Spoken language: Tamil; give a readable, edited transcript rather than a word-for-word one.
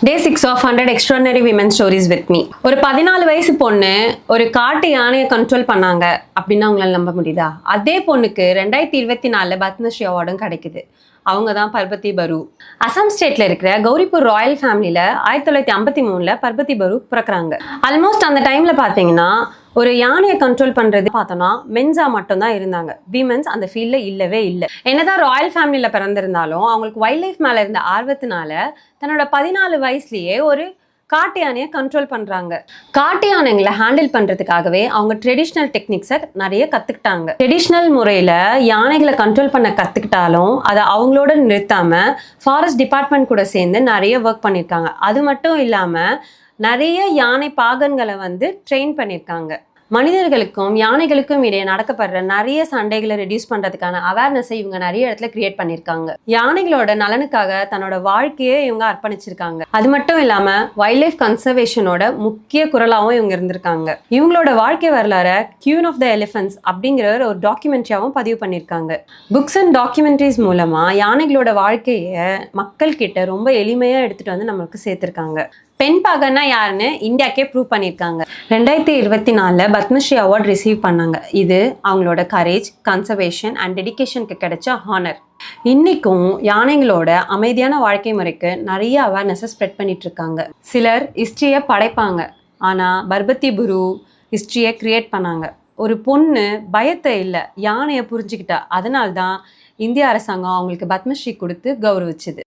Day 6 of 100 Extraordinary Women Stories with me. ஒரு 14 வயசு பொண்ணு ஒரு காட்டு யானையை கண்ட்ரோல் பண்ணாங்க அப்படின்னா உங்களால் நம்ப முடியுதா? அதே பொண்ணுக்கு 2024 பத்மஸ்ரீ அவார்டும் கிடைக்குது. அவங்க தான் பர்பதி பரு. அசாம் ஸ்டேட்ல இருக்கிற கௌரிபூர் ராயல் ஃபேமிலியில 1953 பர்பதி பரு பிறக்கிறாங்க. ஆல்மோஸ்ட் அந்த டைம்ல பாத்தீங்கன்னா ஒரு யானையை கண்ட்ரோல் பண்றது பார்த்தோம்னா மென்ஸா மட்டும்தான் இருந்தாங்க. விமென்ஸ் அந்த ஃபீல்ட்ல இல்லவே இல்லை. என்னதான் ராயல் ஃபேமிலியில பிறந்திருந்தாலும் அவங்களுக்கு வைல்ட் லைஃப் மேல இருந்த ஆர்வத்தினால தன்னோட 14 வயசுலயே ஒரு காட்டு யானையை கண்ட்ரோல் பண்றாங்க. காட்டு யானைங்களை ஹேண்டில் பண்றதுக்காகவே அவங்க ட்ரெடிஷ்னல் டெக்னிக்ஸை நிறைய கத்துக்கிட்டாங்க. ட்ரெடிஷ்னல் முறையில யானைகளை கண்ட்ரோல் பண்ண கத்துக்கிட்டாலும் அதை அவங்களோட நிறுத்தாம ஃபாரஸ்ட் டிபார்ட்மெண்ட் கூட சேர்ந்து நிறைய ஒர்க் பண்ணியிருக்காங்க. அது மட்டும் இல்லாம நிறைய யானை பாகன்களை ட்ரெயின் பண்ணியிருக்காங்க. மனிதர்களுக்கும் யானைகளுக்கும் இடையே நடக்கப்படுற நிறைய சண்டைகளை ரெடியூஸ் பண்றதுக்கான அவேர்னஸை இவங்க நிறைய இடத்துல கிரியேட் பண்ணியிருக்காங்க. யானைகளோட நலனுக்காக தன்னோட வாழ்க்கையே இவங்க அர்ப்பணிச்சிருக்காங்க. அது மட்டும் இல்லாம வைல்ட் லைஃப் கன்சர்வேஷனோட முக்கிய குரலாகவும் இவங்க இருந்திருக்காங்க. இவங்களோட வாழ்க்கை வரலாற கியூன் ஆஃப் த எலிஃபென்ட்ஸ் அப்படிங்கிற ஒரு டாக்குமெண்ட்ரியாவும் பதிவு பண்ணியிருக்காங்க. புக்ஸ் அண்ட் டாக்குமெண்ட்ரிஸ் மூலமா யானைகளோட வாழ்க்கையை மக்கள் கிட்ட ரொம்ப எளிமையா எடுத்துட்டு நம்மளுக்கு சேர்த்திருக்காங்க. பெண் பாகன்னா யாருன்னு இந்தியாக்கே ப்ரூவ் பண்ணியிருக்காங்க. 2024 பத்மஸ்ரீ அவார்ட் ரிசீவ் பண்ணாங்க. இது அவங்களோட கரேஜ், கன்சர்வேஷன் அண்ட் டெடிகேஷனுக்கு கிடைச்ச ஹானர். இன்னைக்கும் யானைகளோட அமைதியான வாழ்க்கை முறைக்கு நிறைய அவேர்னஸை ஸ்ப்ரெட் பண்ணிட்டு இருக்காங்க. சிலர் ஹிஸ்ட்ரியை படைப்பாங்க, ஆனால் பர்பதி பரு ஹிஸ்ட்ரியை கிரியேட் பண்ணாங்க. ஒரு பொண்ணு பயத்தை இல்லை யானையை புரிஞ்சுக்கிட்டா. அதனால்தான் இந்திய அரசாங்கம் அவங்களுக்கு பத்மஸ்ரீ கொடுத்து கௌரவிச்சுது.